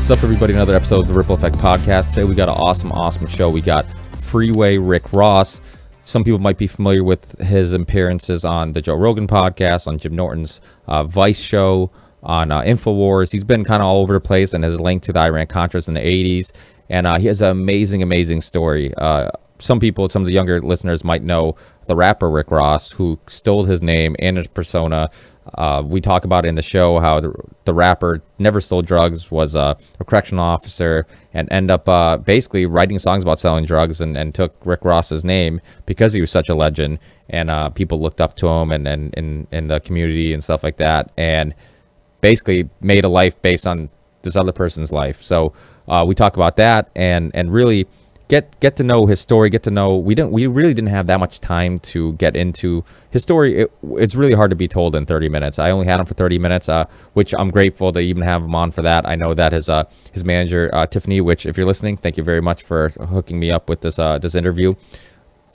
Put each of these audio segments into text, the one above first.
What's up, everybody? Another episode of the Ripple Effect Podcast. Today we got an awesome show. We got Freeway Rick Ross. Some people might be familiar with his appearances on the Joe Rogan podcast, on Jim Norton's Vice show, on InfoWars. He's been kind of all over the place and has a link to the Iran-Contras in the 80s. And he has an amazing story. Some of the younger listeners might know the rapper Rick Ross, who stole his name and his persona. We talk about in the show how the rapper never stole drugs, was a correctional officer, and end up basically writing songs about selling drugs, and took Rick Ross's name because he was such a legend, and people looked up to him and in the community and stuff like that, and basically made a life based on this other person's life. So we talk about that and really get to know his story, get to know, we really didn't have that much time to get into his story. It's really hard to be told in 30 minutes. I only had him for 30 minutes, which I'm grateful to even have him on for that. I know that his manager, Tiffany, which if you're listening, thank you very much for hooking me up with this interview.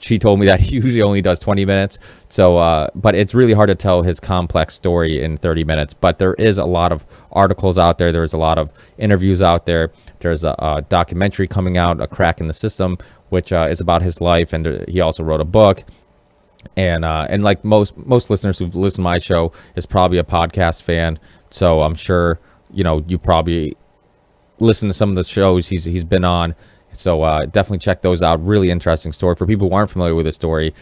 She told me that he usually only does 20 minutes. So, but it's really hard to tell his complex story in 30 minutes. But there is a lot of articles out there. There's a lot of interviews out there. There's a documentary coming out, A Crack in the System, which is about his life. And he also wrote a book. And like most listeners who've listened to my show is probably a podcast fan. So I'm sure, you probably listen to some of the shows he's been on. So definitely check those out. Really interesting story. For people who aren't familiar with the story,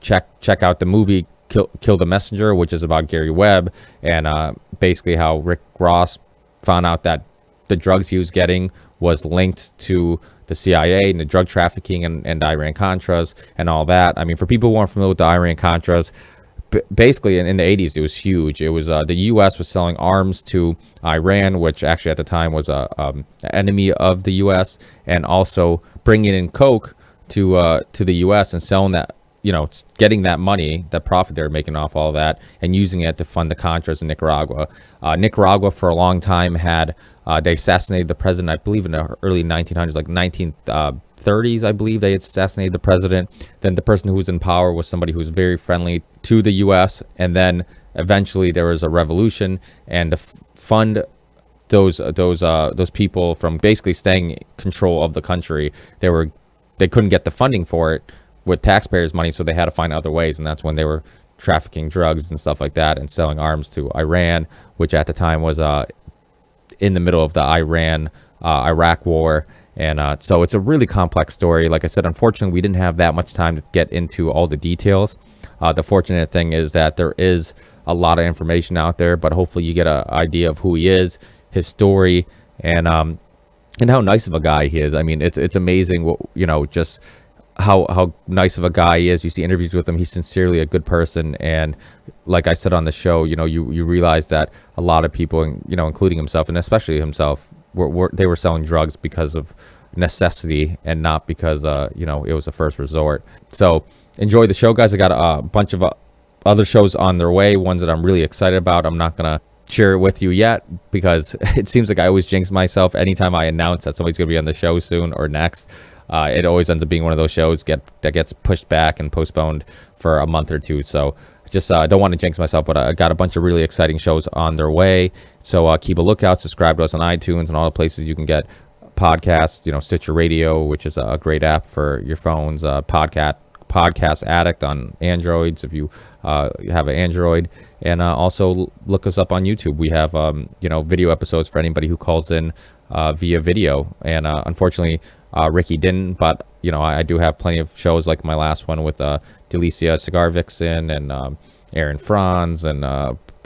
check out the movie Kill the Messenger, which is about Gary Webb, and basically how Rick Ross found out that the drugs he was getting was linked to the CIA and the drug trafficking and Iran-Contras and all that. I mean, for people who aren't familiar with the Iran-Contras, basically in the 80s it was huge. It was the U.S. was selling arms to Iran, which actually at the time was a enemy of the U.S., and also bringing in coke to the U.S. and selling that, getting that money, that profit they were making off all that, and using it to fund the Contras in Nicaragua. Nicaragua for a long time had they assassinated the president, I believe in the early 1900s, like 1930s, I believe they had assassinated the president. Then the person who was in power was somebody who was very friendly to the U.S. And then eventually there was a revolution, and to fund those people from basically staying in control of the country, they couldn't get the funding for it with taxpayers' money, so they had to find other ways, and that's when they were trafficking drugs and stuff like that and selling arms to Iran, which at the time was in the middle of the Iraq war. And so it's a really complex story. Like I said, unfortunately, we didn't have that much time to get into all the details. The fortunate thing is that there is a lot of information out there, but hopefully you get an idea of who he is, his story, and how nice of a guy he is. I mean, it's amazing, just how nice of a guy he is. You see interviews with him, he's sincerely a good person. And like I said on the show, you realize that a lot of people, including himself and especially himself, they were selling drugs because of necessity and not because it was a first resort. So enjoy the show, guys. I got a bunch of other shows on their way, ones that I'm really excited about. I'm not gonna share it with you yet because it seems like I always jinx myself anytime I announce that somebody's gonna be on the show soon or next. It always ends up being one of those shows that gets pushed back and postponed for a month or two. So just don't want to jinx myself, but I got a bunch of really exciting shows on their way. So keep a lookout. Subscribe to us on iTunes and all the places you can get podcasts. Stitcher Radio, which is a great app for your phones. Podcast Addict on Androids if you have an Android, and also look us up on YouTube. We have video episodes for anybody who calls in via video, and unfortunately Ricky didn't, but I do have plenty of shows like my last one with Delicia Cigar Vixen and Aaron Franz and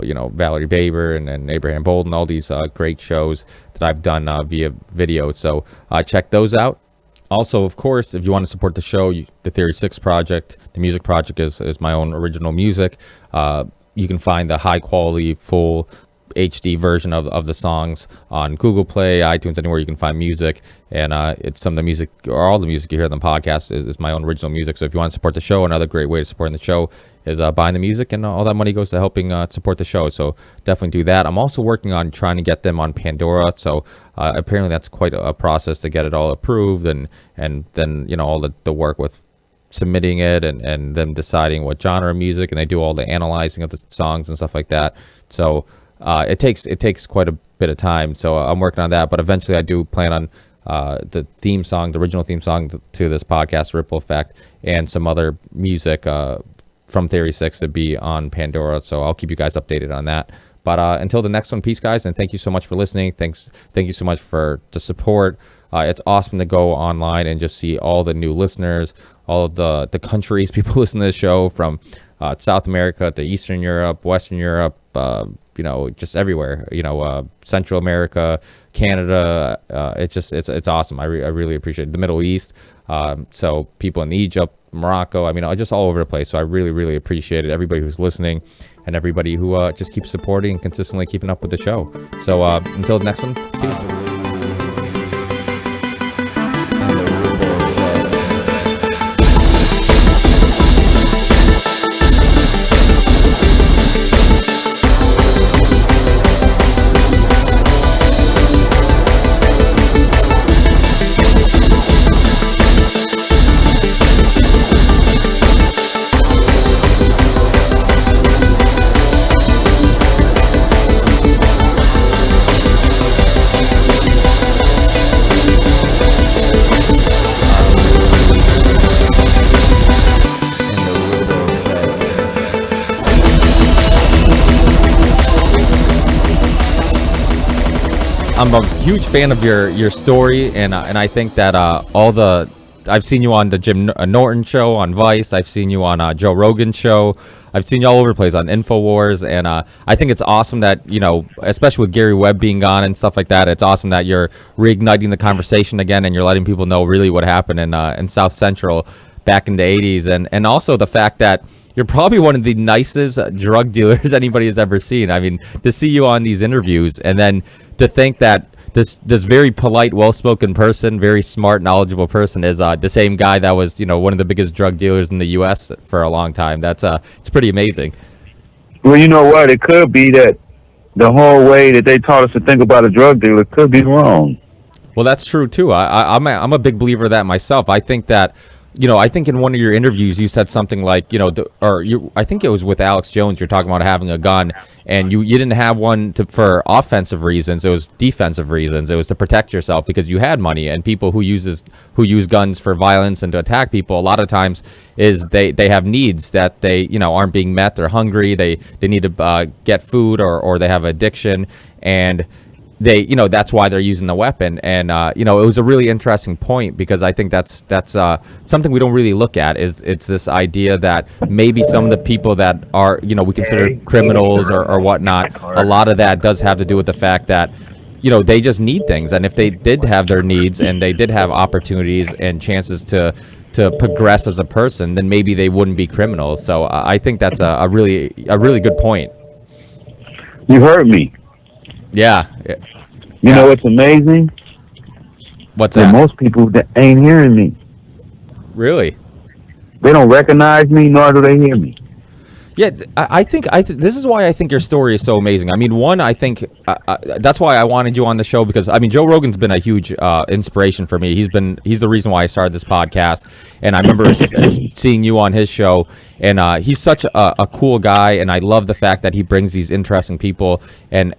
Valerie Baber and Abraham Bolden, all these great shows that I've done via video. So check those out. Also, of course, if you want to support the show, the Theory 6 Project, the music project is my own original music. You can find the high quality, full HD version of the songs on Google Play, iTunes, anywhere you can find music. And it's some of the music, or all the music you hear on the podcast is my own original music. So if you want to support the show, another great way to support the show is buying the music, and all that money goes to helping support the show. So definitely do that. I'm also working on trying to get them on Pandora. So apparently that's quite a process to get it all approved, and then all the work with submitting it and them deciding what genre of music, and they do all the analyzing of the songs and stuff like that. So it takes quite a bit of time. So I'm working on that, but eventually I do plan on the theme song, the original theme song to this podcast, Ripple Effect, and some other music from Theory 6 to be on Pandora. So I'll keep you guys updated on that. But until the next one, peace, guys, and thank you so much for listening. Thank you so much for the support. It's awesome to go online and just see all the new listeners, all of the countries people listen to the show from, South America to Eastern Europe, Western Europe, just everywhere. Central America, Canada. It's awesome. I really appreciate it. The Middle East. So people in Egypt, Morocco. Just all over the place. So I really, really appreciate it. Everybody who's listening. And everybody who just keeps supporting and consistently keeping up with the show. So until the next one, peace. I'm a huge fan of your story, and I think that I've seen you on the Jim Norton show on Vice. I've seen you on Joe Rogan's show. I've seen you all over the place on InfoWars, and I think it's awesome that, especially with Gary Webb being gone and stuff like that, it's awesome that you're reigniting the conversation again, and you're letting people know really what happened in South Central back in the 80s, and also the fact that you're probably one of the nicest drug dealers anybody has ever seen. To see you on these interviews, and then to think that this very polite, well-spoken person, very smart, knowledgeable person is the same guy that was, one of the biggest drug dealers in the U.S. for a long time. It's pretty amazing. Well, you know what? It could be that the whole way that they taught us to think about a drug dealer could be wrong. Well, that's true too. I'm a big believer of that myself. I think that. I think in one of your interviews you said something like, I think it was with Alex Jones. You're talking about having a gun, and you didn't have one for offensive reasons. It was defensive reasons. It was to protect yourself because you had money, and people who use guns for violence and to attack people, a lot of times is they have needs that they aren't being met. They're hungry. They need to get food, or they have addiction, and that's why they're using the weapon. And it was a really interesting point, because I think that's something we don't really look at. It's this idea that maybe some of the people that are we consider criminals or whatnot, a lot of that does have to do with the fact that they just need things, and if they did have their needs and they did have opportunities and chances to progress as a person, then maybe they wouldn't be criminals. So I think that's a really good point. You heard me. Yeah. You know what's amazing? What's that? Most people that ain't hearing me. Really? They don't recognize me, nor do they hear me. Yeah, I think this is why I think your story is so amazing. One, I think that's why I wanted you on the show, because Joe Rogan's been a huge inspiration for me. He's the reason why I started this podcast, and I remember seeing you on his show, and he's such a cool guy, and I love the fact that he brings these interesting people and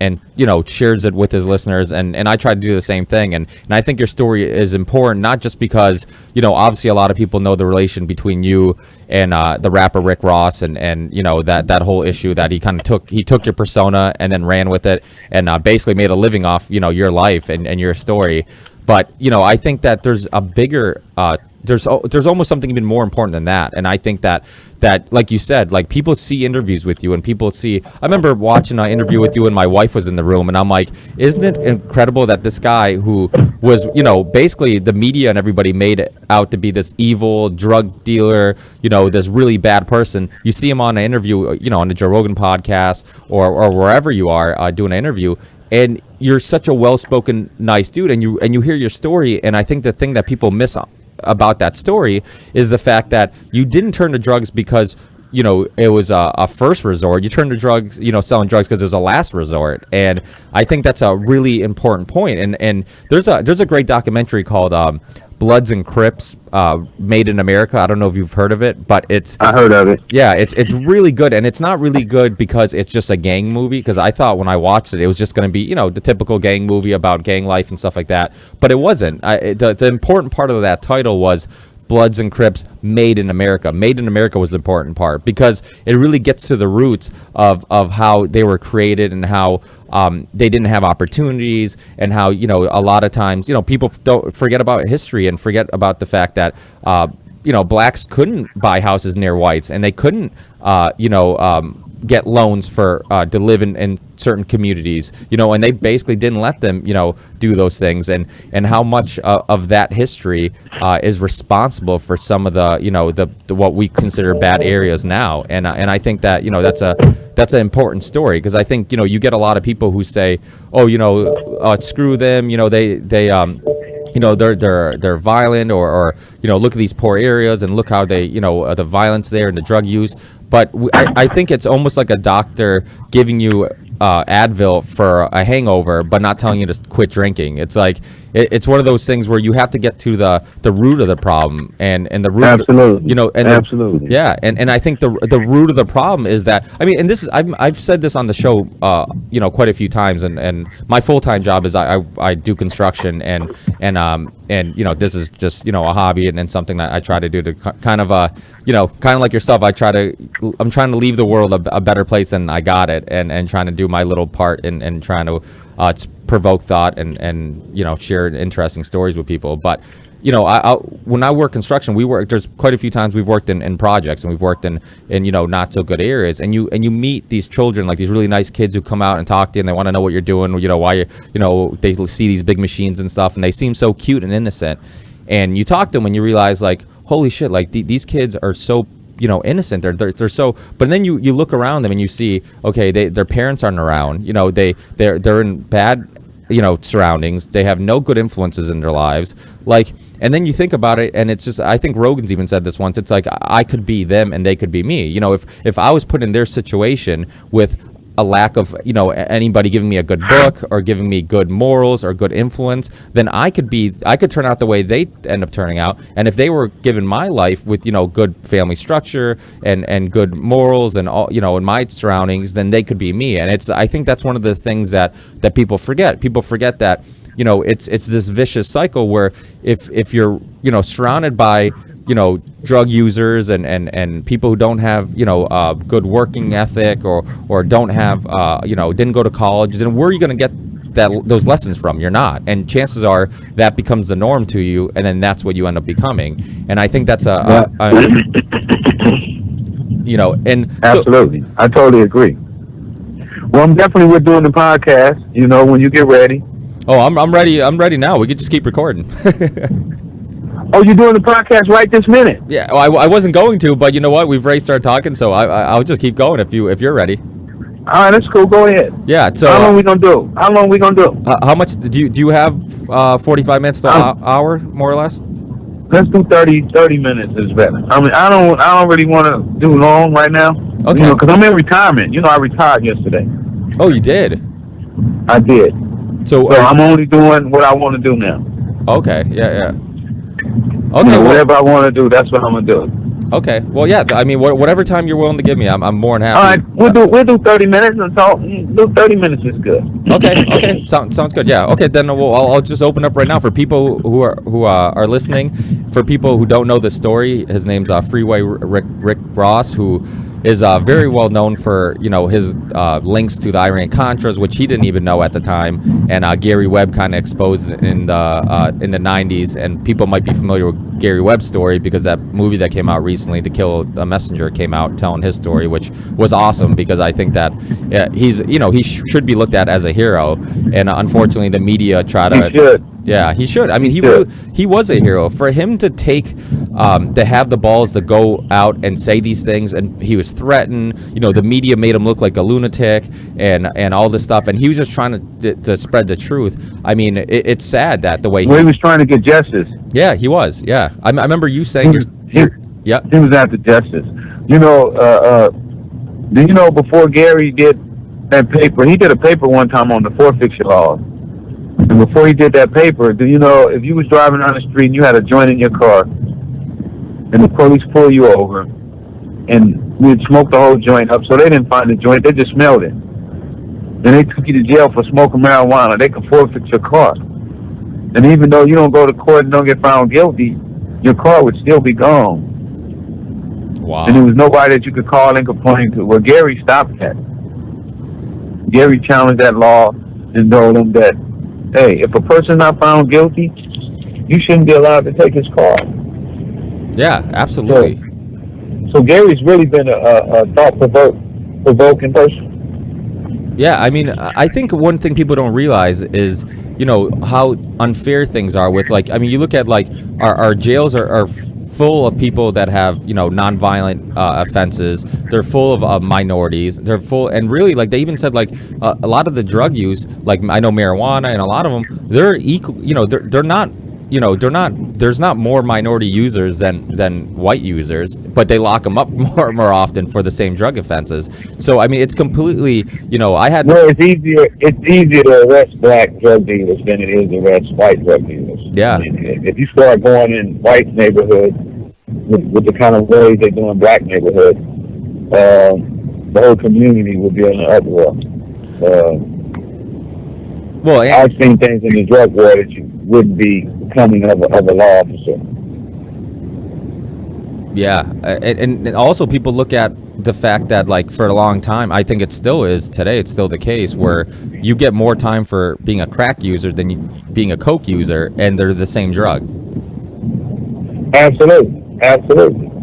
shares it with his listeners, and I try to do the same thing, and I think your story is important, not just because obviously a lot of people know the relation between you and the rapper Rick Ross, and that whole issue that he kind of took your persona and then ran with it, and basically made a living off your life and your story. But I think that there's a bigger there's almost something even more important than that. And I think that like you said, like people see interviews with you, and people see, I remember watching an interview with you and my wife was in the room, and I'm like, isn't it incredible that this guy who was, basically the media and everybody made it out to be this evil drug dealer, this really bad person. You see him on an interview, on the Joe Rogan podcast or wherever you are doing an interview, and you're such a well-spoken, nice dude, and you hear your story. And I think the thing that people miss about that story is the fact that you didn't turn to drugs because it was a first resort. You turned to drugs, selling drugs, because it was a last resort. And I think that's a really important point. And there's a great documentary called Bloods and Crips, Made in America. I don't know if you've heard of it, but I heard of it. Yeah, it's really good, and it's not really good because it's just a gang movie. Because I thought when I watched it, it was just going to be the typical gang movie about gang life and stuff like that. But it wasn't. The important part of that title was Bloods and Crips Made in America. Made in America was the important part because it really gets to the roots of how they were created and how they didn't have opportunities, and how a lot of times people don't forget about history and forget about the fact that blacks couldn't buy houses near whites, and they couldn't get loans for to live in certain communities, and they basically didn't let them do those things, and how much of that history is responsible for some of the what we consider bad areas now, and I think that that's an important story, because I think you get a lot of people who say, oh, screw them, they're violent, or look at these poor areas and look how they the violence there and the drug use. But I think it's almost like a doctor giving you Advil for a hangover, but not telling you to quit drinking. It's like it's one of those things where you have to get to the root of the problem, and the root. Absolutely. Absolutely. Yeah, and I think the root of the problem is that, and this is I've said this on the show quite a few times, and my full-time job is I do construction, and this is just a hobby and something that I try to do to kind of like yourself. I'm trying to leave the world a better place than I got it, and trying to do my little part in trying to provoke thought and share interesting stories with people. But when I work construction, there's quite a few times we've worked in projects, and we've worked in not so good areas, and you meet these children, like these really nice kids who come out and talk to you, and they want to know what you're doing, why they see these big machines and stuff, and they seem so cute and innocent, and you talk to them and you realize, like, holy shit, like these kids are so innocent. They're so, but then you look around them and you see, okay, their parents aren't around, they're in bad surroundings, they have no good influences in their lives, like, and then you think about it, and it's just, I think Rogan's even said this once, it's like, I could be them and they could be me. If I was put in their situation with a lack of anybody giving me a good book or giving me good morals or good influence, then I could turn out the way they end up turning out. And if they were given my life with good family structure and good morals and all in my surroundings, then they could be me. And I think that's one of the things that people forget. People forget that it's this vicious cycle where if you're surrounded by drug users and people who don't have good working ethic or don't have didn't go to college, then where are you going to get those lessons from? You're not, and chances are that becomes the norm to you, and then that's what you end up becoming. And I think that's and absolutely, so, I totally agree. Well, I'm definitely we're doing the podcast. When you get ready. Oh, I'm ready. I'm ready now. We could just keep recording. Oh, you're doing the podcast right this minute? Yeah, well, I wasn't going to, but you know what? We've already started talking, so I'll just keep going if you're ready. All right, that's cool. Go ahead. Yeah. So how long we gonna do? How much do you have? 45 minutes to an hour, more or less. Let's do 30 minutes is better. I don't really want to do long right now. Okay. Because I'm in retirement. I retired yesterday. Oh, you did? I did. So I'm only doing what I want to do now. Okay. Yeah. Okay. Whatever I want to do, that's what I'm gonna do. Okay. Well, yeah. Whatever time you're willing to give me, I'm more than happy. All right. We'll do 30 minutes and talk. 30 minutes is good. Okay. Sounds good. Yeah. Okay. Then I'll just open up right now for people who are listening. For people who don't know the story, his name's Freeway Rick Ross, who is very well known for his links to the Iran-Contras, which he didn't even know at the time, and Gary Webb kind of exposed in the 90s, and people might be familiar with Gary Webb's story because that movie that came out recently, To Kill a Messenger, came out telling his story, which was awesome because I think that he should be looked at as a hero, and unfortunately the media try to. He should. Yeah, he should. He was a hero. For him to to have the balls to go out and say these things, and he was threatened. The media made him look like a lunatic and all this stuff, and he was just trying to spread the truth. It's sad that the way he was trying to get justice. Yeah, he was. Yeah, I remember you saying he was after justice. Before Gary did that paper, he did a paper one time on the forfeiture laws. And before he did that paper, do you know if you was driving down the street and you had a joint in your car, and the police pull you over, and we'd smoked the whole joint up, so they didn't find the joint, they just smelled it. Then they took you to jail for smoking marijuana. They could forfeit your car. And even though you don't go to court and don't get found guilty, your car would still be gone. Wow. And there was nobody that you could call and complain to. Well, Gary stopped that. Gary challenged that law and told them that, hey, if a person's not found guilty, you shouldn't be allowed to take his car. Yeah, absolutely. So Gary's really been a thought-provoking person. Yeah, I mean, I think one thing people don't realize is, you know, how unfair things are with, like, I mean, you look at, like, our jails are full of people that have, you know, nonviolent offenses. They're full of minorities. They're full, and really, like, they even said, like, a lot of the drug use, like, I know marijuana and a lot of them, they're equal, you know, they're not, you know, there's not more minority users than white users, but they lock them up more often for the same drug offenses. So, I mean, it's completely, you know, it's easier to arrest black drug dealers than it is to arrest white drug dealers. Yeah. I mean, if you start going in white neighborhoods with the kind of ways they do in black neighborhoods, the whole community would be in an uproar. Well, I've seen things in the drug war that you wouldn't be coming of a law officer. Yeah, and also people look at the fact that, like, for a long time, I think it still is today, it's still the case where you get more time for being a crack user than being a coke user, and they're the same drug. Absolutely,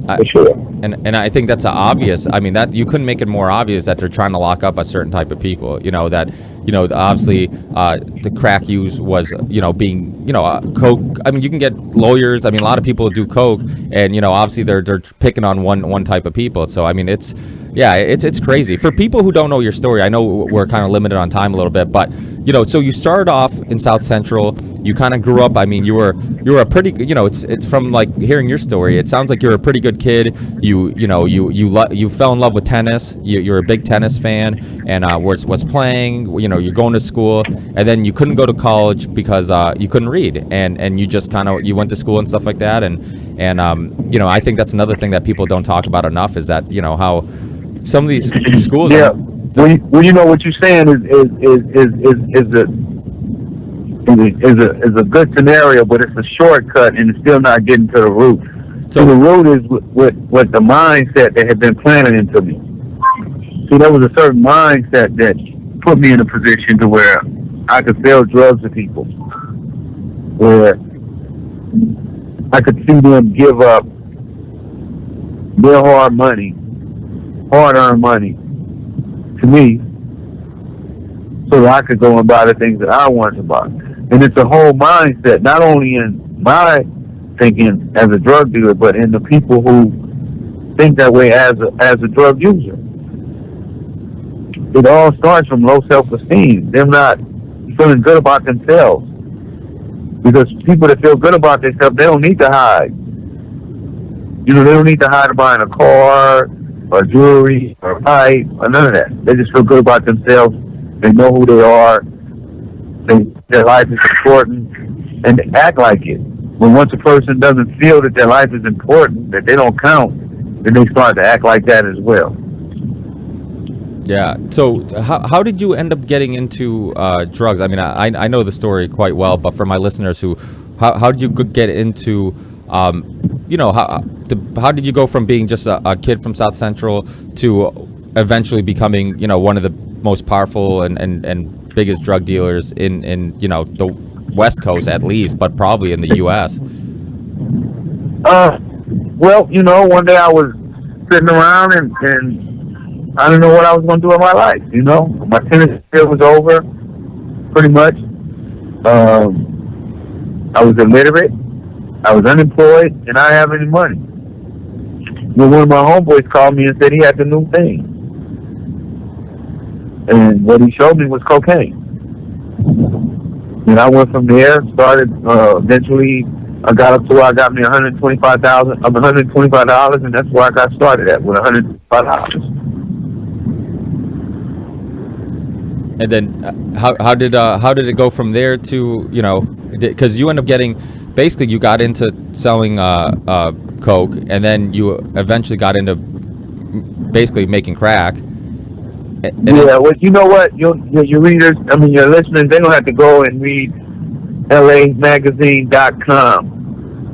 for sure. And I think that's obvious. I mean, that you couldn't make it more obvious that they're trying to lock up a certain type of people. You know, that, you know, obviously the crack use was, you know, being, you know, coke. I mean, you can get lawyers. I mean, a lot of people do coke, and, you know, obviously they're picking on one type of people. So, I mean, it's crazy. For people who don't know your story, I know we're kind of limited on time a little bit, but, you know, so you started off in South Central. You kind of grew up. I mean, you were a pretty, you know, it's from, like, hearing your story, it sounds like you're a pretty good kid. You fell in love with tennis. You're a big tennis fan, and was playing. You know, you're going to school, and then you couldn't go to college because you couldn't read, and you just kind of, you went to school and stuff like that, and you know, I think that's another thing that people don't talk about enough is that, you know, how some of these schools. Yeah. Well, you know what you're saying is a good scenario, but it's a shortcut, and it's still not getting to the root. So the root is what the mindset that had been planted into me. So there was a certain mindset that put me in a position to where I could sell drugs to people, where I could see them give up their hard-earned money to me, so that I could go and buy the things that I wanted to buy. And it's a whole mindset, not only in my thinking as a drug dealer, but in the people who think that way as a drug user. It all starts from low self-esteem, them not feeling good about themselves. Because people that feel good about themselves, they don't need to hide. You know, they don't need to hide buying a car or jewelry or a pipe or none of that. They just feel good about themselves. They know who they are. Their life is important, and they act like it. When once a person doesn't feel that their life is important, that they don't count, then they start to act like that as well. Yeah. So how did you end up getting into drugs? I mean, I know the story quite well, but for my listeners how did you get into, you know, how did you go from being just a kid from South Central to eventually becoming, you know, one of the most powerful and biggest drug dealers in you know, the West Coast at least, but probably in the U.S.? Well, you know, one day I was sitting around and I didn't know what I was going to do in my life, you know. My tennis career was over, pretty much. I was illiterate, I was unemployed, and I didn't have any money. Well, one of my homeboys called me and said he had the new thing. And what he showed me was cocaine. And I went from there, started, eventually I got up to where I got me $125, and that's where I got started at, with $125. And then how did it go from there to, you know, because you end up getting, basically you got into selling coke, and then you eventually got into basically making crack. Well, you know what? Your readers, I mean your listeners, they're gonna have to go and read LAmagazine.com.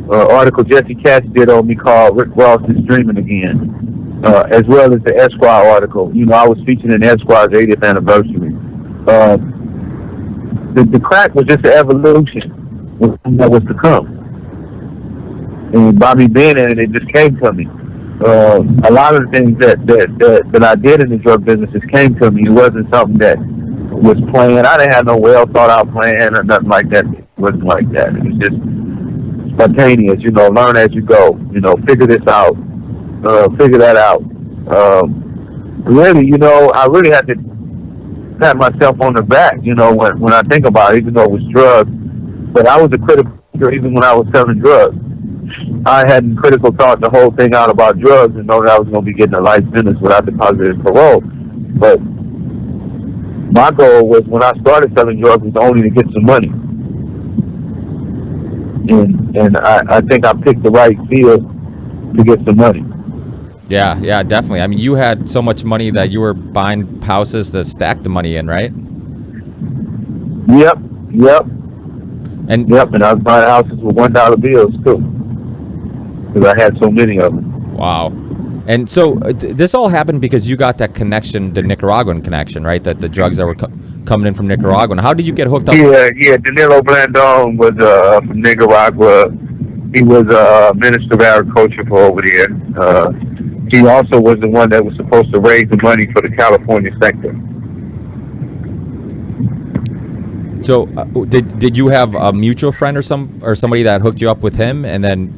Article Jesse Katz did on me called Rick Ross is Dreaming Again, as well as the Esquire article. You know, I was featured in Esquire's 80th anniversary. The crack was just an evolution that was to come. And by me being in it, it just came to me. A lot of the things that I did in the drug business just came to me. It wasn't something that was planned. I didn't have no well thought out plan or nothing like that. It wasn't like that. It was just spontaneous, you know, learn as you go, you know, figure this out, figure that out. Really, you know, I really had to pat myself on the back, you know, when I think about it, even though it was drugs. But I was a critical thinker even when I was selling drugs. I hadn't critical thought the whole thing out about drugs and know that I was going to be getting a life sentence without the positive parole. But my goal was, when I started selling drugs, was only to get some money. And I think I picked the right field to get some money. Yeah, definitely. I mean, you had so much money that you were buying houses to stack the money in, right? Yep. And I was buying houses with $1 bills too, because I had so many of them. Wow. And so this all happened because you got that connection, the Nicaraguan connection, right? That the drugs that were coming in from Nicaragua. And how did you get hooked up? Yeah. Danilo Blandon was from Nicaragua. He was Minister of Agriculture for over there. He also was the one that was supposed to raise the money for the California sector. So did you have a mutual friend or somebody that hooked you up with him? And then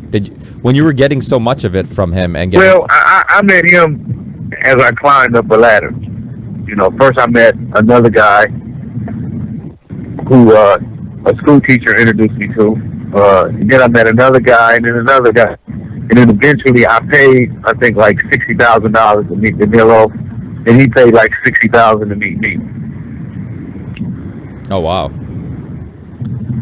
when you were getting so much of it from him and getting... Well, I met him as I climbed up a ladder. You know, first I met another guy who a school teacher introduced me to. And then I met another guy, and then another guy. And then eventually I paid, I think, like $60,000 to meet Danilo, and he paid like $60,000 to meet me. Oh, wow.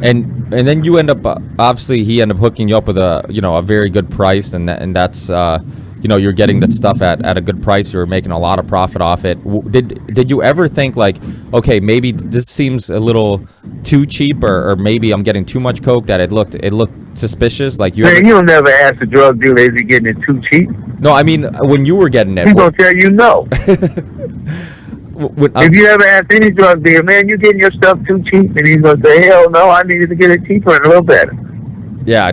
And then you end up, obviously he ended up hooking you up with a very good price, and that's you're getting that stuff at a good price. You were making a lot of profit off it. Did you ever think, like, okay, maybe this seems a little too cheap, or maybe I'm getting too much coke, that it looked suspicious? Like, you don't never ask a drug dealer, is he getting it too cheap? No, I mean, when you were getting it, he's gonna tell you no. If you ever ask any drug dealer, man, you getting your stuff too cheap, and he's gonna say, hell no, I needed to get it cheaper and a little better. Yeah,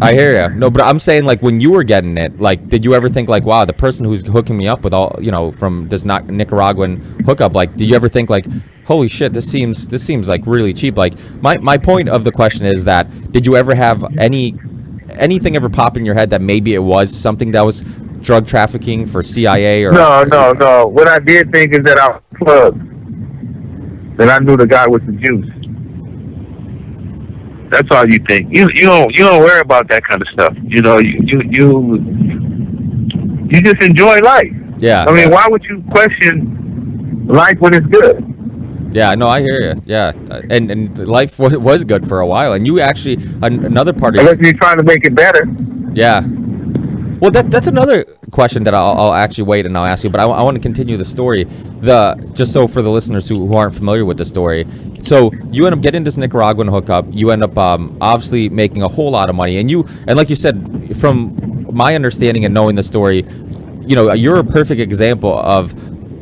I hear you. No, but I'm saying, like, when you were getting it, like, did you ever think, like, wow, the person who's hooking me up with all, from this Nicaraguan hookup, like, did you ever think, like, holy shit, this seems like really cheap? Like, my point of the question is that, did you ever have anything ever pop in your head that maybe it was something that was drug trafficking for CIA or... No. What I did think is that I was plugged. That I knew the guy with the juice. That's all you think. You don't worry about that kind of stuff. You know, you just enjoy life. Yeah. I mean, why would you question life when it's good? Yeah, no, I hear you. Yeah, and life was good for a while, and you actually another part of unless you're trying to make it better. Yeah. Well, that's another question that I'll actually wait and I'll ask you, but I want to continue the story. Just so for the listeners who aren't familiar with the story, so you end up getting this Nicaraguan hookup. You end up obviously making a whole lot of money, and like you said, from my understanding and knowing the story, you're a perfect example of,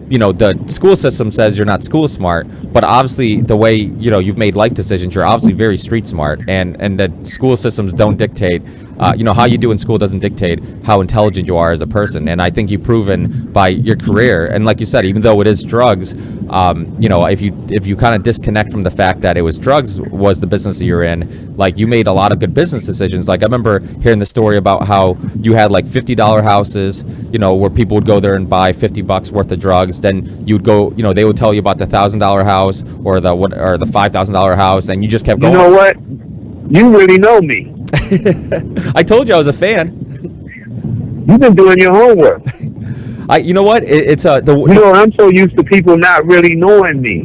the school system says you're not school smart, but obviously the way, you've made life decisions, you're obviously very street smart, and that school systems don't dictate, how you do in school doesn't dictate how intelligent you are as a person. And I think you've proven by your career, and like you said, even though it is drugs, if you kind of disconnect from the fact that it was drugs was the business that you're in, like, you made a lot of good business decisions. Like, I remember hearing the story about how you had like $50 houses, where people would go there and buy $50 worth of drugs. Then you'd go, they would tell you about the $1,000 house or the $5,000 house, and you just kept going. You know what? You really know me. I told you I was a fan. You've been doing your homework. You know what? It's I'm so used to people not really knowing me.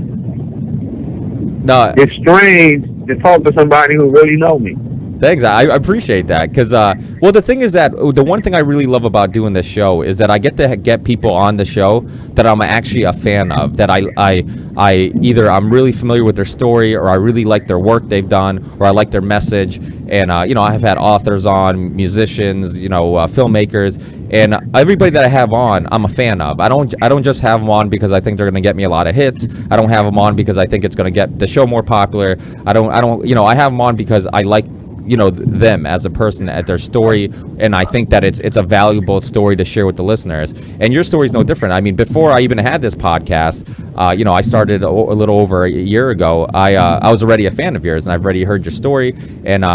No, it's strange to talk to somebody who really know me. Thanks. I appreciate that because, well, the thing is that the one thing I really love about doing this show is that I get to get people on the show that I'm actually a fan of, that I either I'm really familiar with their story, or I really like their work they've done, or I like their message. And, I have had authors on, musicians, filmmakers, and everybody that I have on, I'm a fan of. I don't just have them on because I think they're going to get me a lot of hits. I don't have them on because I think it's going to get the show more popular. I have them on because I like them as a person, at their story, and I think that it's a valuable story to share with the listeners. And your story is no different. I mean, before I even had this podcast, I started a little over a year ago. I was already a fan of yours, and I've already heard your story. And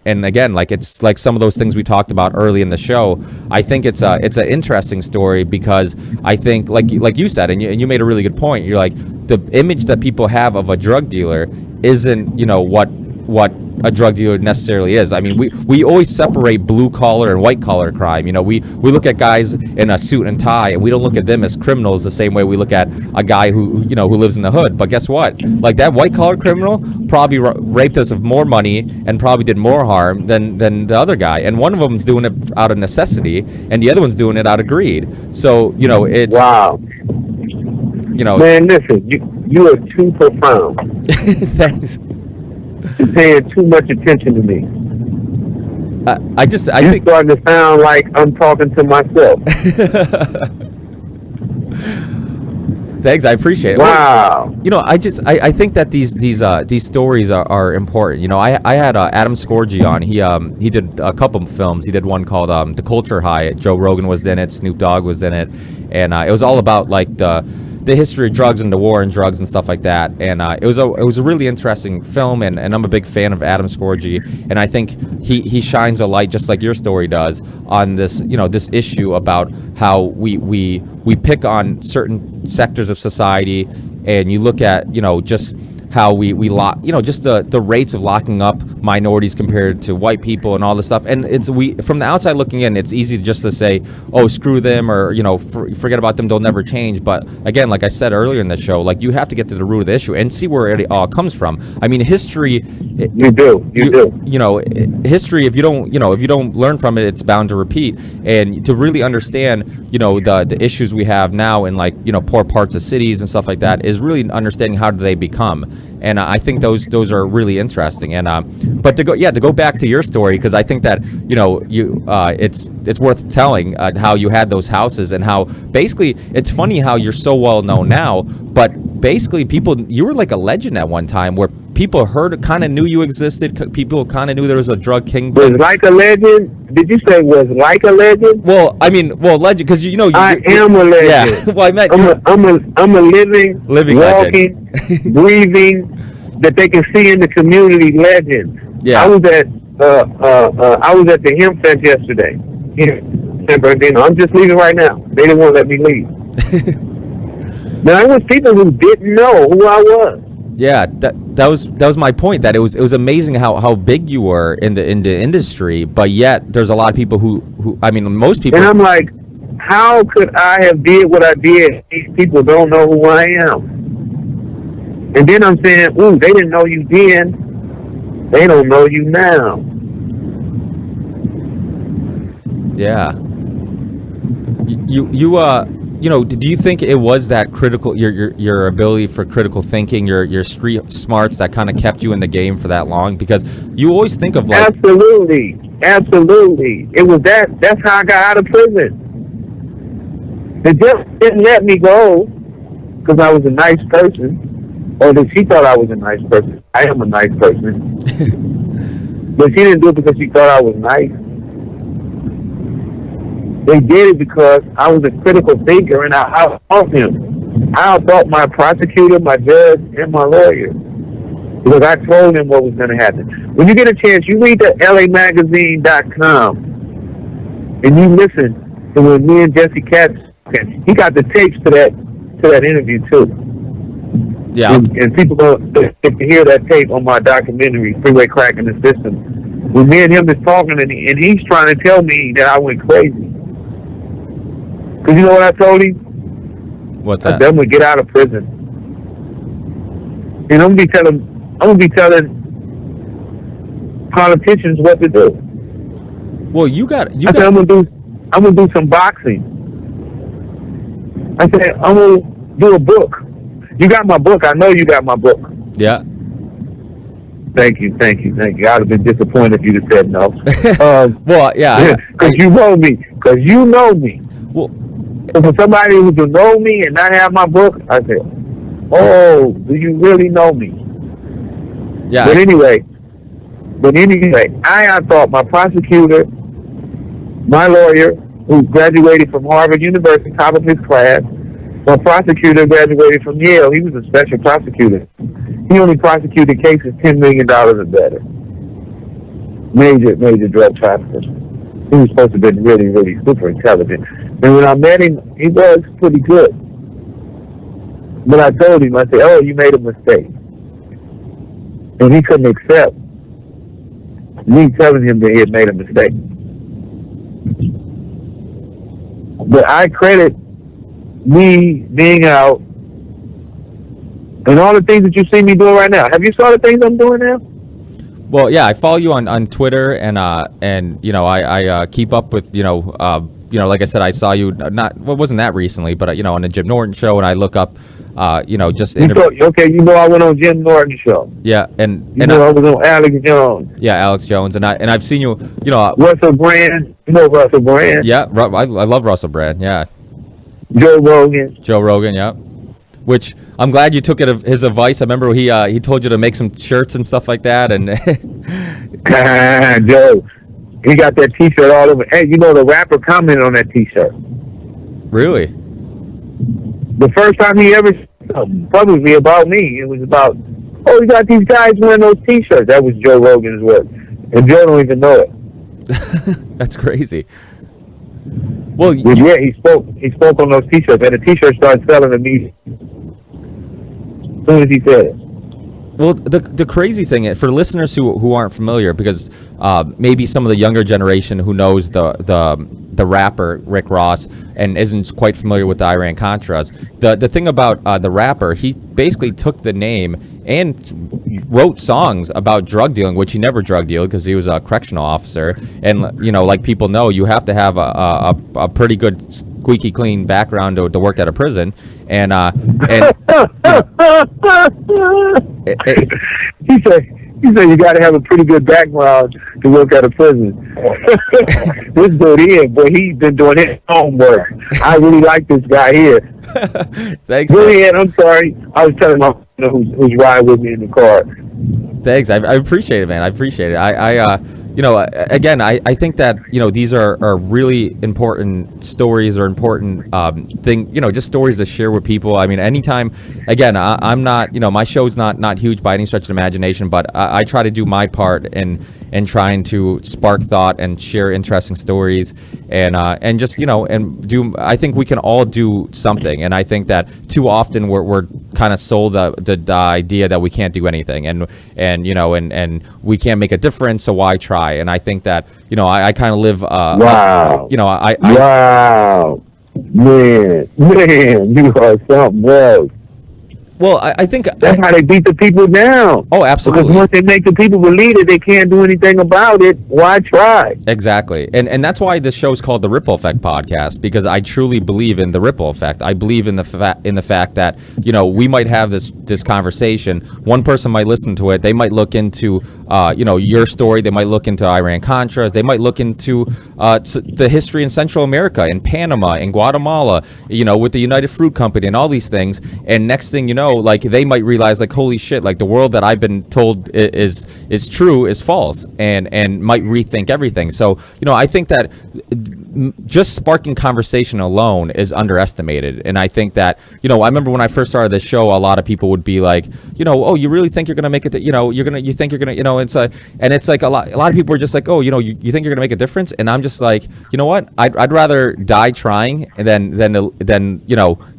again, like, it's like some of those things we talked about early in the show. I think it's an interesting story because I think, like you said, and you made a really good point. You're like, the image that people have of a drug dealer isn't what a drug dealer necessarily is. I mean, we always separate blue collar and white collar crime. We look at guys in a suit and tie, and we don't look at them as criminals the same way we look at a guy who lives in the hood. But guess what? Like, that white collar criminal probably raped us of more money and probably did more harm than the other guy. And one of them's doing it out of necessity, and the other one's doing it out of greed. So it's wow. Man, listen, you are too profound. Thanks. You're paying too much attention to me. I think starting to sound like I'm talking to myself. Thanks, I appreciate it. Wow. Well, I think that these stories are important. I had Adam Scorgie on. He did a couple of films. He did one called The Culture High. Joe Rogan was in it. Snoop Dogg was in it, and it was all about like the history of drugs and the war on drugs and stuff like that. And it was a really interesting film, and I'm a big fan of Adam Scorgie, and I think he shines a light, just like your story does, on this this issue about how we pick on certain sectors of society, and you look at just how we lock, just the rates of locking up minorities compared to white people and all this stuff. And from the outside looking in, it's easy just to say, oh, screw them, or forget about them, they'll never change. But again, like I said earlier in the show, like, you have to get to the root of the issue and see where it all comes from. I mean, history, you do history, if you don't learn from it, it's bound to repeat. And to really understand the issues we have now in, like, poor parts of cities and stuff like that, is really understanding how do they become. And I think those are really interesting. And but to go back to your story, because I think that it's worth telling how you had those houses, and how basically it's funny how you're so well known now, but basically you were like a legend at one time, where people kind of knew you existed. People kind of knew there was a drug kingpin. Was like a legend? Did you say was like a legend? Well, I mean, legend, because I am a legend. Yeah. Well, I meant I'm a living walking, breathing, that they can see in the community legend. Yeah. I was at the Hemp Fest yesterday. I'm just leaving right now. They didn't want to let me leave. Now, there was people who didn't know who I was. Yeah, that was my point. That it was amazing how big you were in the industry, but yet there's a lot of people who I mean, most people. And I'm like, how could I have did what I did? These people don't know who I am. And then I'm saying, ooh, they didn't know you then. They don't know you now. Yeah. Do you think it was that critical, your ability for critical thinking, your street smarts, that kind of kept you in the game for that long? Because you always think of, like, absolutely. It was that's how I got out of prison. They just didn't let me go because I was a nice person, or that she thought I was a nice person. I am a nice person. But she didn't do it because she thought I was nice. They did it because I was a critical thinker, and I outthought him. I outthought my prosecutor, my judge, and my lawyer, because I told him what was going to happen. When you get a chance, you read the LAmagazine.com, and you listen to when me and Jesse Katz, he got the tapes to that interview too. Yeah. And people going to hear that tape on my documentary, Freeway Cracking the System. When me and him is talking, and he's trying to tell me that I went crazy. Because you know what I told him? What's I that? said, I'm going to get out of prison. And I'm going to be telling politicians what to do. Well, you got. I said, I'm going to do some boxing. I said, I'm going to do a book. You got my book. I know you got my book. Yeah. Thank you. I'd have been disappointed if you'd have said no. Well, yeah. Because you know me. Well, So for somebody who to know me and not have my book, I said, oh, do you really know me? yeah. But anyway, I thought my prosecutor, my lawyer, who graduated from Harvard University, top of his class, my prosecutor graduated from Yale. He was a special prosecutor. He only prosecuted cases $10 million or better. Major drug traffickers. He was supposed to have been really, really super intelligent. And when I met him, he was pretty good. But I told him, I said, oh, you made a mistake. And he couldn't accept me telling him that he had made a mistake. But I credit me being out and all the things that you see me doing right now. Have you saw the things I'm doing now? Well, yeah, I follow you on Twitter, and you know, I keep up with, like I said, I saw you wasn't that recently, but on the Jim Norton show, and I look up, just okay, I went on Jim Norton's show. Yeah, and I was on Alex Jones. Yeah, Alex Jones, and I've seen you, Russell Brand. You know Russell Brand. Yeah, I love Russell Brand. Yeah. Joe Rogan. Yeah. Which I'm glad you took his advice. I remember he told you to make some shirts and stuff like that, and Joe, he got that T-shirt all over. Hey, the rapper commented on that T-shirt. Really? The first time he ever publicly about me, it was about, oh, we got these guys wearing those T-shirts. That was Joe Rogan's work, and Joe don't even know it. That's crazy. Well, yeah, he spoke on those T-shirts, and the T-shirts started selling immediately as soon as he said it. Well, the crazy thing for listeners who aren't familiar, because maybe some of the younger generation who knows the rapper Rick Ross and isn't quite familiar with the Iran-Contras, the thing about the rapper, he basically took the name and wrote songs about drug dealing, which he never drug dealed because he was a correctional officer. And like people know, you have to have a pretty good squeaky clean background to work at a prison. And he said you got to have a pretty good background to work at a prison. This dude here, boy, he's been doing his homework. I really like this guy here. Thanks. Go ahead. I'm sorry. I was telling my who's riding with me in the car. Thanks. I appreciate it, man. I appreciate it. Again, I think that, these are really important stories or important just stories to share with people. I mean, anytime, again, I'm not, my show's not huge by any stretch of the imagination, but I try to do my part in trying to spark thought and share interesting stories and just, and do, I think we can all do something. And I think that too often we're kind of sold the idea that we can't do anything and we can't make a difference. So why try? And I think that, I kind of live, wow. Wow, man, you are something else. Well, I think that's how they beat the people down. Oh, absolutely. Because once they make the people believe that they can't do anything about it, why try? Exactly. And that's why this show is called the Ripple Effect Podcast, because I truly believe in the ripple effect. I believe in the fact that, we might have this conversation. One person might listen to it. They might look into, your story. They might look into Iran-Contras. They might look into the history in Central America, in Panama, in Guatemala, with the United Fruit Company and all these things. And next thing you know, like they might realize, like, holy shit, like the world that I've been told is true is false, and might rethink everything. So I think that just sparking conversation alone is underestimated. And I think that I remember when I first started this show, a lot of people would be like, oh, you really think you're gonna make it? You think you're gonna? It's like a lot of people are just like, oh, you think you're gonna make a difference? And I'm just like, you know what? I'd rather die trying than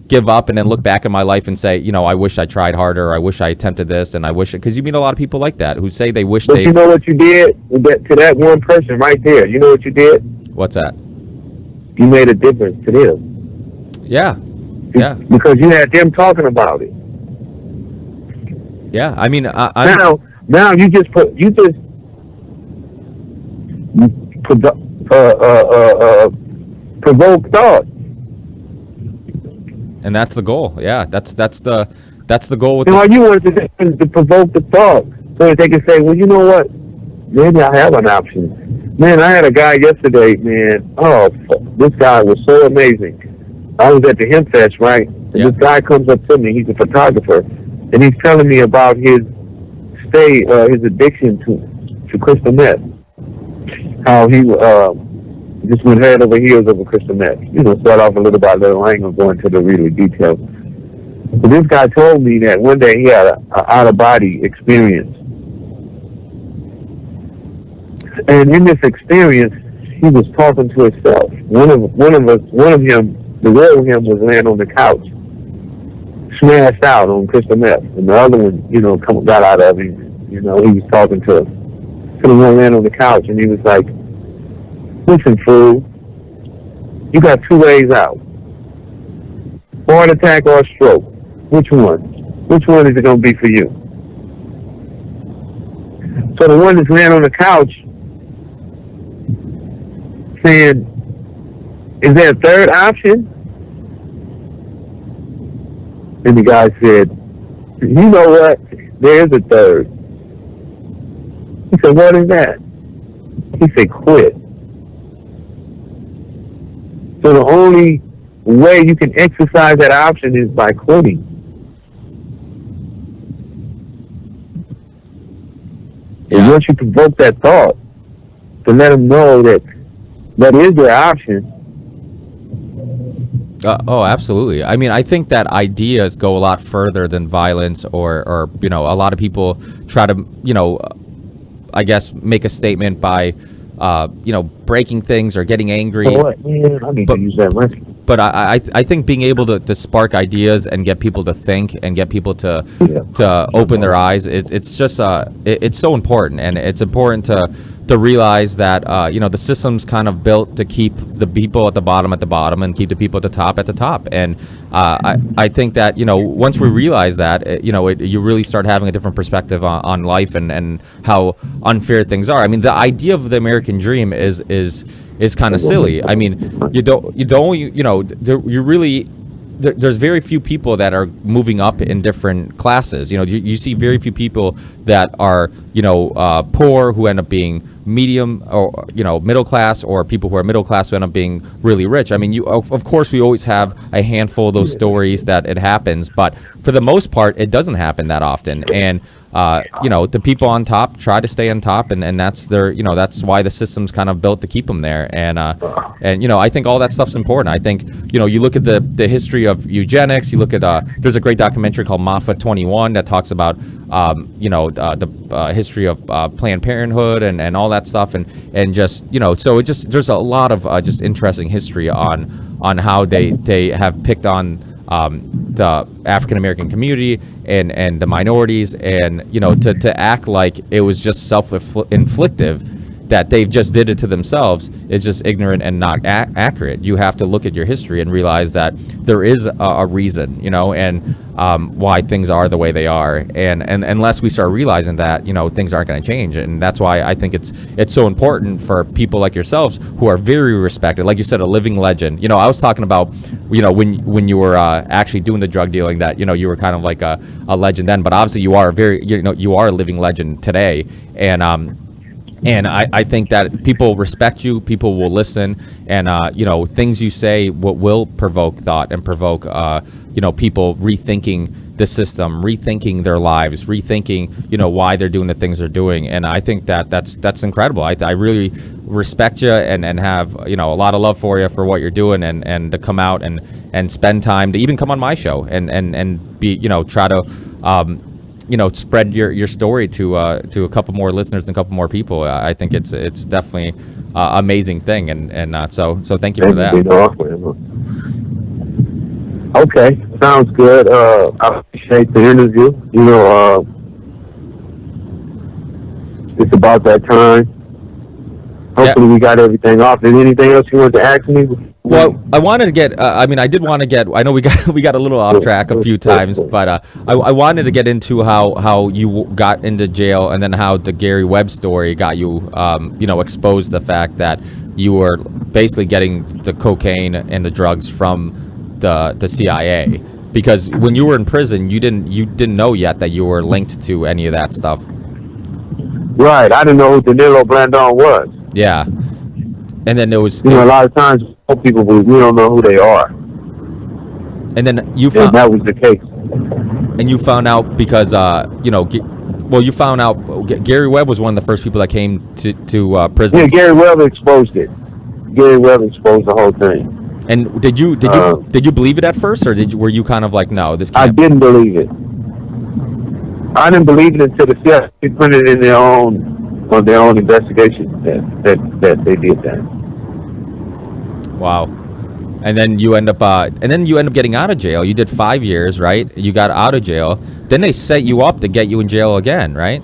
give up and then look back in my life and say, I wish I tried harder, or I wish I attempted this, and I wish it, because you meet a lot of people like that who say they wish they. You know what you did to that one person right there? You know what you did? What's that? You made a difference to them. Yeah. Yeah. Because you had them talking about it. Yeah. I mean, now you just provoke thought. and that's the goal. Yeah. That's the goal with And all you wanted to do is to provoke the thought so that they can say, well, you know what? Maybe I have an option. Man, I had a guy yesterday, man. Oh, this guy was so amazing. I was at the Hemp Fest, right? And this guy comes up to me. He's a photographer. And he's telling me about his his addiction to crystal meth. How he just went head over heels over crystal meth. You know, start off a little by little. I ain't going to go into the really details. But this guy told me that one day he had an out-of-body experience. And in this experience, he was talking to himself. One of him, the real him, was laying on the couch, smashed out on crystal meth, and the other one, you know, got out of him. You know, he was talking to the one laying on the couch, and he was like, "Listen, fool, you got two ways out: heart attack or stroke. Which one? Which one is it going to be for you?" So the one that's laying on the couch saying, "Is there a third option?" And the guy said, "You know what? There is a third." He said, "What is that?" He said, "Quit." So the only way you can exercise that option is by quitting. Yeah. And once you provoke that thought, to let them know that is their option. Oh, absolutely. I mean, I think that ideas go a lot further than violence or you know, a lot of people try to, you know, I guess make a statement by, you know, breaking things or getting angry. Oh, what? Man, I need to use that word. But I think being able to spark ideas and get people to think and get people to open their eyes, it's just it's so important, and it's important to realize that you know, the system's kind of built to keep the people at the bottom and keep the people at the top, and I think that, you know, once we realize that, you know, you really start having a different perspective on life and how unfair things are. I mean, the idea of the American dream is kind of silly. I mean, there's very few people that are moving up in different classes. You know, you see very few people that are, you know, poor who end up being medium or, you know, middle class, or people who are middle class who end up being really rich. I mean, of course, we always have a handful of those stories that it happens, but for the most part, it doesn't happen that often. And you know, the people on top try to stay on top, and that's their, you know, that's why the system's kind of built to keep them there. And you know, I think all that stuff's important. I think, you know, you look at the history of eugenics. You look at there's a great documentary called Mafa 21 that talks about you know, the history of Planned Parenthood and all that stuff, and just, you know, so there's a lot of just interesting history on how they have picked on the African American community and the minorities, and, you know, to act like it was just self-inflictive, that they've just did it to themselves, is just ignorant and not accurate. You have to look at your history and realize that there is a reason, you know, and why things are the way they are, and unless we start realizing that, you know, things aren't going to change. And that's why I think it's so important for people like yourselves, who are very respected, like you said, a living legend. You know, I was talking about, you know, when you were actually doing the drug dealing, that, you know, you were kind of like a legend then, but obviously you are you are a living legend today. And I think that people respect you, people will listen, and you know, things you say will provoke thought and provoke you know, people rethinking the system, rethinking their lives, rethinking, you know, why they're doing the things they're doing. And I think that's incredible. I really respect you and have, you know, a lot of love for you for what you're doing, and to come out and spend time to even come on my show and be, you know, try to you know, spread your story to a couple more listeners and a couple more people. I think it's definitely amazing thing, and so thank you for that. Okay, sounds good. I appreciate the interview. You know, it's about that time. Hopefully we got everything off. Is anything else you want to ask me? Well, I wanted to get. I mean, I did want to get. I know we got a little off track a few times, but I wanted to get into how you got into jail, and then how the Gary Webb story got you, exposed the fact that you were basically getting the cocaine and the drugs from the CIA. Because when you were in prison, you didn't know yet that you were linked to any of that stuff. Right. I didn't know who Danilo Blandon was. Yeah. And then there was... a lot of times people, we don't know who they are. And then you found... And that was the case. And you found out because, you found out... Gary Webb was one of the first people that came to prison. Yeah, Gary Webb exposed it. Gary Webb exposed the whole thing. And did you believe it at first, or were you kind of like, no, this can't... I didn't believe it. I didn't believe it until the CIA put it in their own investigation that they did that. Wow. And then you end up getting out of jail. You did 5 years, right? You got out of jail. Then they set you up to get you in jail again, right?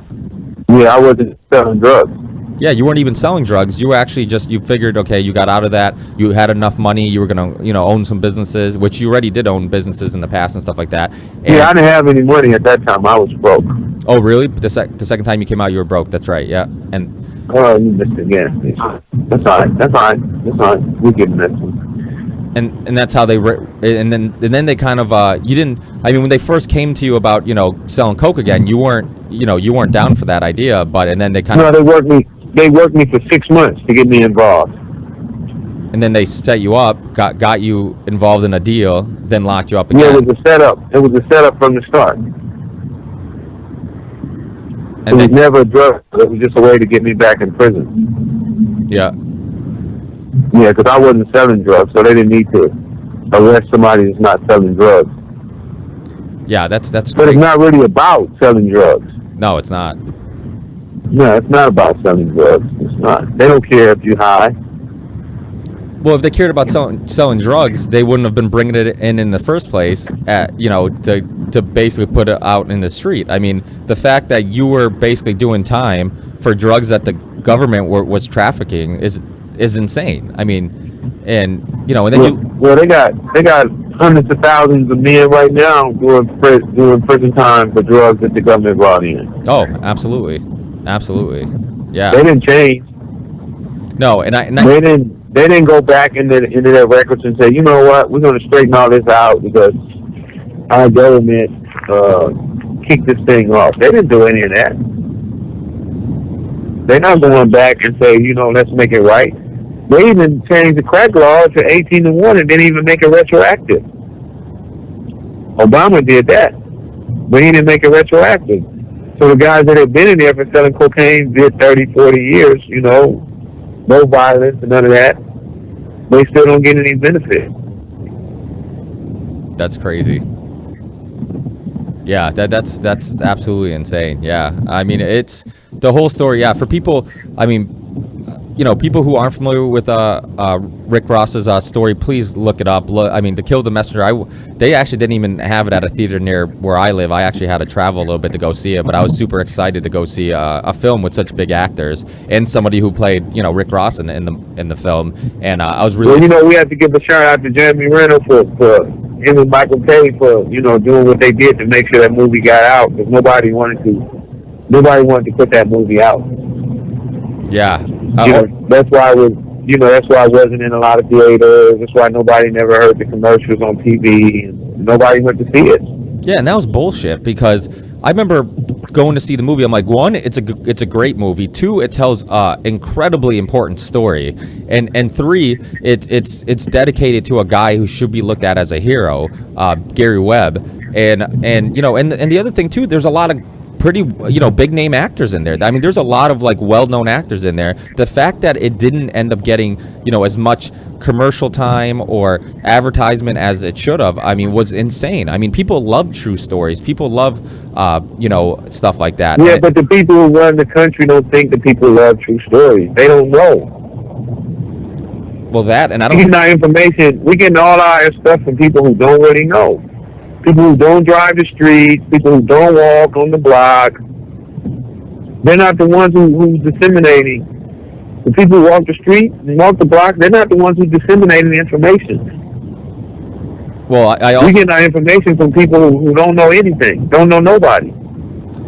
Yeah, I wasn't selling drugs. Yeah, you weren't even selling drugs. You were actually you figured, okay, you got out of that. You had enough money. You were going to, own some businesses, which you already did own businesses in the past and stuff like that. And yeah, I didn't have any money at that time. I was broke. Oh, really? The second time you came out, you were broke. That's right. Yeah. And you missed it again. That's all right. We're getting that one. And that's how they and then they kind of you didn't. I mean, when they first came to you about selling coke again, you weren't down for that idea. But and then they kind of They worked me for 6 months to get me involved. And then they set you up, got you involved in a deal, then locked you up again. Yeah, it was a setup. It was a setup from the start. It was never a drug. It was just a way to get me back in prison. Yeah. Yeah, because I wasn't selling drugs, so they didn't need to arrest somebody that's not selling drugs. Yeah, that's But great. it's not really about selling drugs. No, it's not. No, it's not about selling drugs. It's not. They don't care if you're high. Well, if they cared about selling drugs, they wouldn't have been bringing it in the first place. To basically put it out in the street. I mean, the fact that you were basically doing time for drugs that the government was trafficking is insane. I mean, and then they got hundreds of thousands of men right now doing prison time for drugs that the government brought in. Oh, absolutely. Yeah. They didn't change. No, They didn't go back into their records and say, you know what, we're going to straighten all this out because our government kicked this thing off. They didn't do any of that. They're not going back and say, let's make it right. They even changed the crack law to 18 and 1 and didn't even make it retroactive. Obama did that, but he didn't make it retroactive. So the guys that have been in there for selling cocaine did 30, 40 years, no violence and none of that. They still don't get any benefit. That's crazy. Yeah, that's absolutely insane. Yeah, I mean, it's the whole story. Yeah, for people, I mean, people who aren't familiar with Rick Ross's story, please look it up. I mean, To Kill the Messenger, they actually didn't even have it at a theater near where I live. I actually had to travel a little bit to go see it, but I was super excited to go see a film with such big actors and somebody who played, Rick Ross in the film. And I was really... Well, we have to give a shout out to Jeremy Renner for him and Michael Caine for doing what they did to make sure that movie got out, because nobody wanted to put that movie out. Yeah. That's why it wasn't in a lot of theaters. That's why nobody never heard the commercials on TV, and nobody went to see it. Yeah, and that was bullshit, because I remember going to see the movie. I'm like, one, it's a great movie. Two, it tells incredibly important story, and three, it's dedicated to a guy who should be looked at as a hero, Gary Webb, and the other thing too, there's a lot of pretty big name actors in there. I mean, there's a lot of well-known actors in there. The fact that it didn't end up getting as much commercial time or advertisement as it should have, I mean, was insane. I mean, people love true stories. People love stuff like that. Yeah, but the people who run the country don't think that people love true stories. They don't know. Well, that, and I don't... We getting our information, we getting all our stuff from people who don't really know. People who don't drive the streets, people who don't walk on the block. They're not the ones who's disseminating The people who walk the street, walk the block, they're not the ones who disseminating the information. Well, I also, we get our information from people who don't know anything, don't know nobody.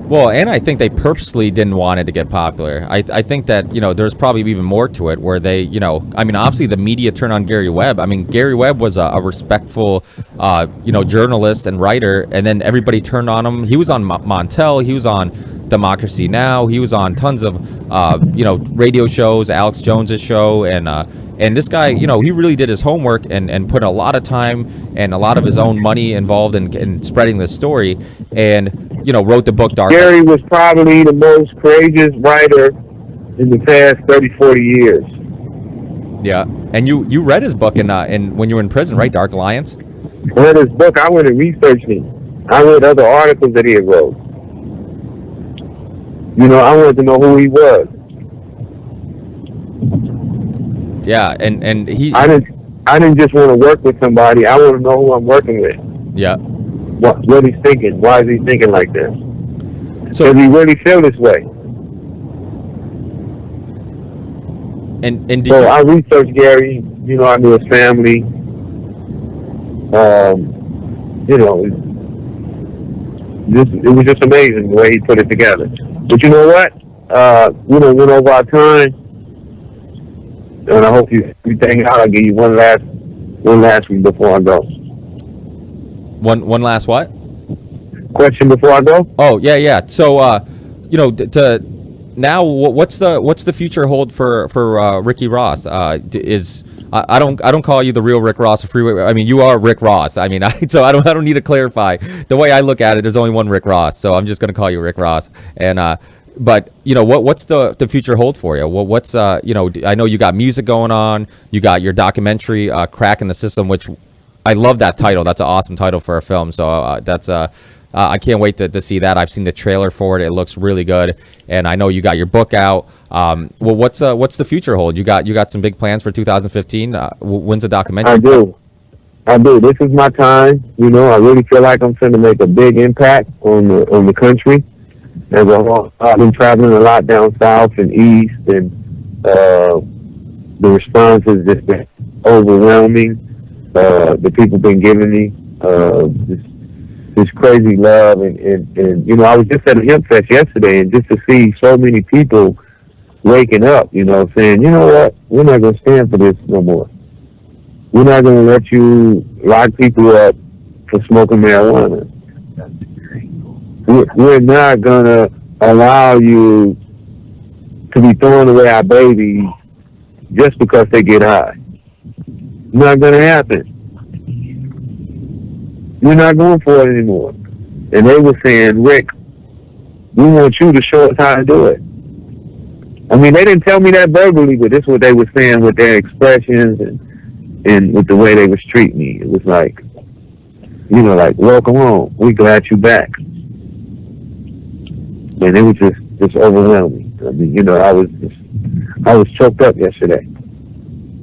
Well, and I think they purposely didn't want it to get popular. I think that, there's probably even more to it where they, obviously the media turned on Gary Webb. I mean, Gary Webb was a respectful, journalist and writer, and then everybody turned on him. He was on Montel. He was on Democracy Now! He was on tons of, radio shows, Alex Jones's show, and this guy, he really did his homework and put a lot of time and a lot of his own money involved in spreading this story, and wrote the book Dark. Gary was probably the most courageous writer in the past 30, 40 years. Yeah, and you read his book in when you were in prison, right? Dark Alliance. I read his book. I went and researched him. I read other articles that he had wrote. I wanted to know who he was. Yeah, and he. I didn't just want to work with somebody. I want to know who I'm working with. Yeah. What he's thinking. Why is he thinking like this? So does he really feel this way? And I researched Gary. I knew his family. It was just amazing the way he put it together. But you know what? Went over our time, and I hope you hang out. I'll give you one last one before I go. One last what? Question before I go? Oh yeah. So now what's the future hold for Ricky Ross? I don't call you the real Rick Ross of Freeway. I mean, you are Rick Ross. I mean, so I don't need to clarify. The way I look at it, there's only one Rick Ross, so I'm just gonna call you Rick Ross. And but what's the future hold for you? What's I know you got music going on. You got your documentary, Cracking the System, which I love that title. That's an awesome title for a film. So that's I can't wait to see that. I've seen the trailer for it. It looks really good, and I know you got your book out. Well, what's the future hold? You got some big plans for 2015. When's the documentary? I do. This is my time. I really feel like I'm trying to make a big impact on the country. As a whole, I've been traveling a lot down south and east, and the response has just been overwhelming. The people been giving me this crazy love, and I was just at a hemp fest yesterday, and just to see so many people waking up, saying, you know what, we're not going to stand for this no more. We're not going to let you lock people up for smoking marijuana. We're not going to allow you to be throwing away our babies just because they get high. Not going to happen. We're not going for it anymore. And they were saying, Rick, we want you to show us how to do it. I mean, they didn't tell me that verbally, but this is what they were saying with their expressions and with the way they was treating me. It was like, like, welcome home. We glad you back. And it was just overwhelming. I mean, I was choked up yesterday.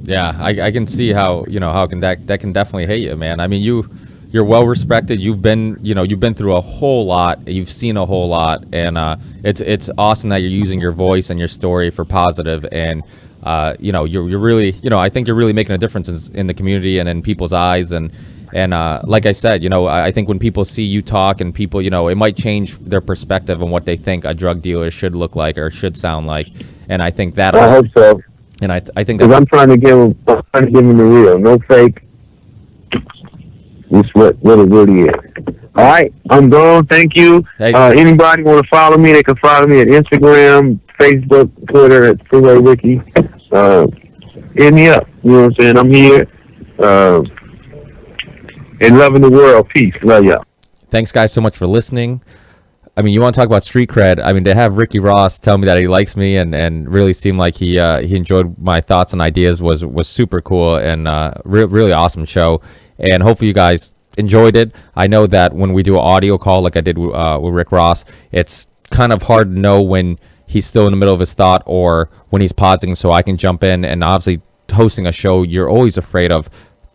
Yeah, I can see how that can definitely hit you, man. I mean, you're well respected. You've been through a whole lot. You've seen a whole lot, and it's awesome that you're using your voice and your story for positive. And you're really, I think you're really making a difference in the community and in people's eyes. And like I said, I think when people see you talk and people, it might change their perspective on what they think a drug dealer should look like or should sound like. And I think that. I hope so. And I think because I'm trying to give them the real, no fake. It's what it really is. All right, I'm gone. Thank you. Hey. Anybody want to follow me? They can follow me at Instagram, Facebook, Twitter at Freeway Ricky. Hit me up. You know what I'm saying? I'm here. And loving the world. Peace. Love y'all. Thanks, guys, so much for listening. I mean, you want to talk about street cred? I mean, to have Ricky Ross tell me that he likes me and really seemed like he enjoyed my thoughts and ideas was super cool and really awesome show. And hopefully you guys enjoyed it. I know that when we do an audio call like I did with Rick Ross, it's kind of hard to know when he's still in the middle of his thought or when he's pausing, so I can jump in. And obviously hosting a show, you're always afraid of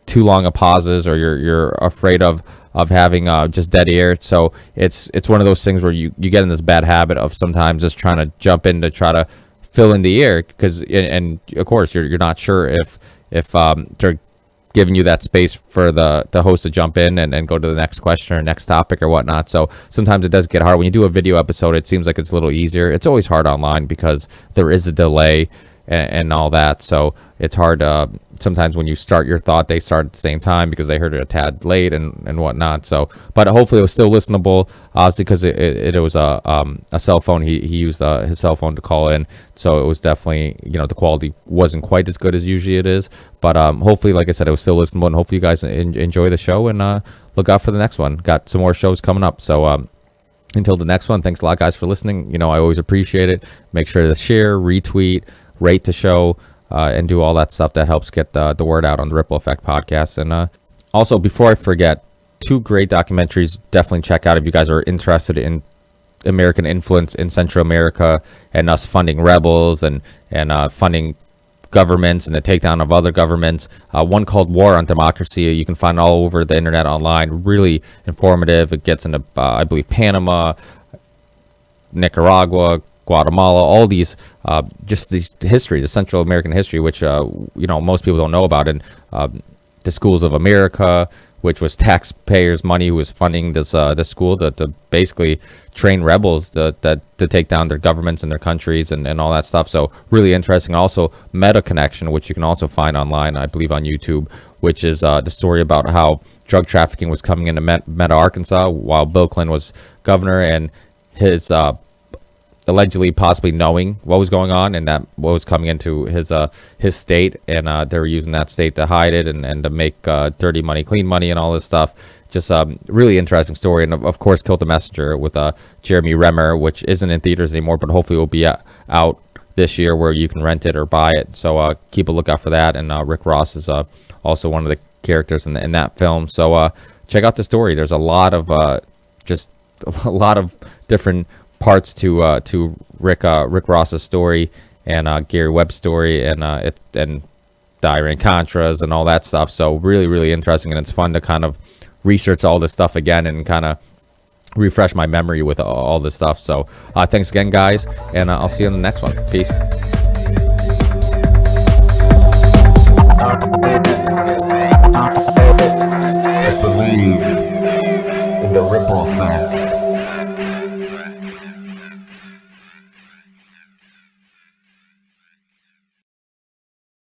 too long of pauses, or you're afraid of having just dead air. So it's one of those things where you get in this bad habit of sometimes just trying to jump in to try to fill in the air, because and of course you're not sure if they're giving you that space for the host to jump in and go to the next question or next topic or whatnot. So sometimes it does get hard. When you do a video episode, it seems like it's a little easier. It's always hard online because there is a delay and all that. So it's hard. Sometimes when you start your thought, they start at the same time because they heard it a tad late and whatnot. So, but hopefully it was still listenable, obviously, because it was a cell phone. He used his cell phone to call in. So it was definitely, the quality wasn't quite as good as usually it is. But hopefully, like I said, it was still listenable. And hopefully you guys enjoy the show and look out for the next one. Got some more shows coming up. So, until the next one, thanks a lot, guys, for listening. I always appreciate it. Make sure to share, retweet, rate the show, and do all that stuff that helps get the word out on the Ripple Effect podcast. And also, before I forget, 2 great documentaries definitely check out if you guys are interested in American influence in Central America and us funding rebels and funding governments and the takedown of other governments. One called War on Democracy. You can find all over the internet online. Really informative. It gets into, I believe, Panama, Nicaragua, Guatemala, all these, just the history, the Central American history, which, most people don't know about. And the Schools of America, which was taxpayers' money who was funding this school to basically train rebels to take down their governments and their countries and all that stuff. So really interesting. Also, Meta Connection, which you can also find online, I believe on YouTube, which is the story about how drug trafficking was coming into Meta, Arkansas, while Bill Clinton was governor, and his allegedly possibly knowing what was going on and that what was coming into his state, and they were using that state to hide it and to make dirty money, clean money, and all this stuff. Just really interesting story. And of course, Killed the Messenger with Jeremy Renner, which isn't in theaters anymore, but hopefully will be out this year where you can rent it or buy it. So keep a lookout for that. And Rick Ross is also one of the characters in that film. So check out the story. There's a lot of just a lot of different parts to Rick Ross's story and Gary Webb's story and the Iran-Contras and all that stuff. So really, really interesting, and it's fun to kind of research all this stuff again and kind of refresh my memory with all this stuff. So thanks again, guys, and I'll see you on the next one. Peace. Believe in the ripple effect.